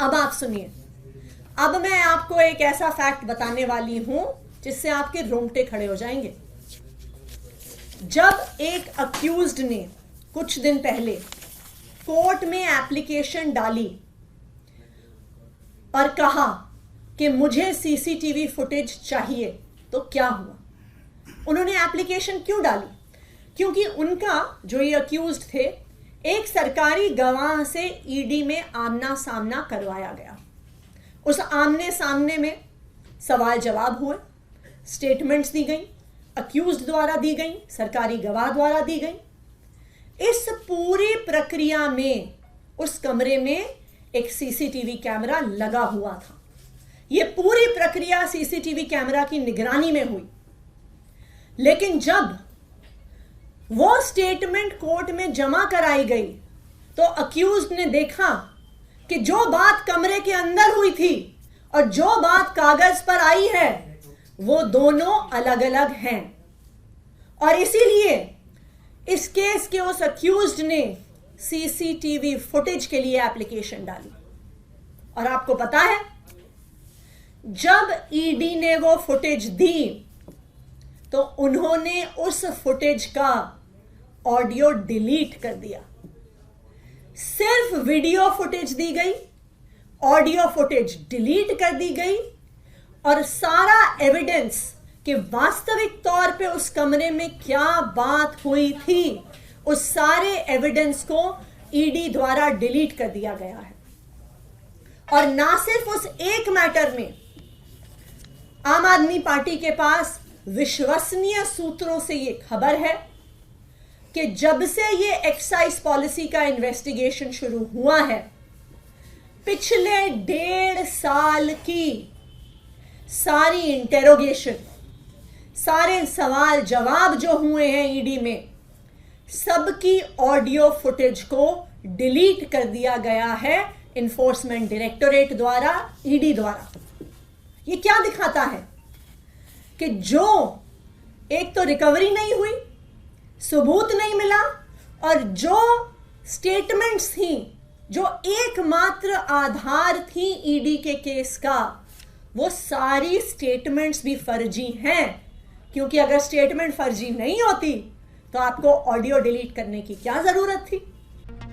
अब आप सुनिए, अब मैं आपको एक ऐसा फैक्ट बताने वाली हूं जिससे आपके रोंगटे खड़े हो जाएंगे। जब एक अक्यूज्ड ने कुछ दिन पहले कोर्ट में एप्लीकेशन डाली और कहा कि मुझे सीसीटीवी फुटेज चाहिए, तो क्या हुआ? उन्होंने एप्लीकेशन क्यों डाली? क्योंकि उनका जो ये अक्यूज्ड थे, एक सरकारी गवाह से ईडी में आमना सामना करवाया गया। उस आमने सामने में सवाल जवाब हुए, स्टेटमेंट्स दी गई, अक्यूज्ड द्वारा दी गई, सरकारी गवाह द्वारा दी गई। इस पूरी प्रक्रिया में उस कमरे में एक सीसीटीवी कैमरा लगा हुआ था। यह पूरी प्रक्रिया सीसीटीवी कैमरा की निगरानी में हुई। लेकिन जब वो स्टेटमेंट कोर्ट में जमा कराई गई तो अक्यूज्ड ने देखा कि जो बात कमरे के अंदर हुई थी और जो बात कागज पर आई है वो दोनों अलग अलग हैं। और इसीलिए इस केस के उस अक्यूज्ड ने सीसीटीवी फुटेज के लिए एप्लीकेशन डाली। और आपको पता है, जब ईडी ने वो फुटेज दी तो उन्होंने उस फुटेज का ऑडियो डिलीट कर दिया। सिर्फ वीडियो फुटेज दी गई, ऑडियो फुटेज डिलीट कर दी गई और सारा एविडेंस कि वास्तविक तौर पे उस कमरे में क्या बात हुई थी, उस सारे एविडेंस को ईडी द्वारा डिलीट कर दिया गया है। और ना सिर्फ उस एक मैटर में, आम आदमी पार्टी के पास विश्वसनीय सूत्रों से ये खबर है कि जब से ये एक्साइज पॉलिसी का इन्वेस्टिगेशन शुरू हुआ है, पिछले 1.5 साल की सारी इंटेरोगेशन, सारे सवाल जवाब जो हुए हैं ईडी में, सबकी ऑडियो फुटेज को डिलीट कर दिया गया है इन्फोर्समेंट डायरेक्टोरेट द्वारा, ईडी द्वारा। ये क्या दिखाता है कि जो एक तो रिकवरी नहीं हुई, सबूत नहीं मिला, और जो स्टेटमेंट्स थी, जो एकमात्र आधार थी ईडी के केस का, वो सारी स्टेटमेंट्स भी फर्जी हैं। क्योंकि अगर स्टेटमेंट फर्जी नहीं होती तो आपको ऑडियो डिलीट करने की क्या जरूरत थी?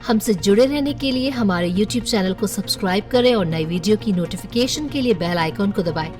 हमसे जुड़े रहने के लिए हमारे YouTube चैनल को सब्सक्राइब करें और नई वीडियो की नोटिफिकेशन के लिए बेल आइकॉन को दबाएं।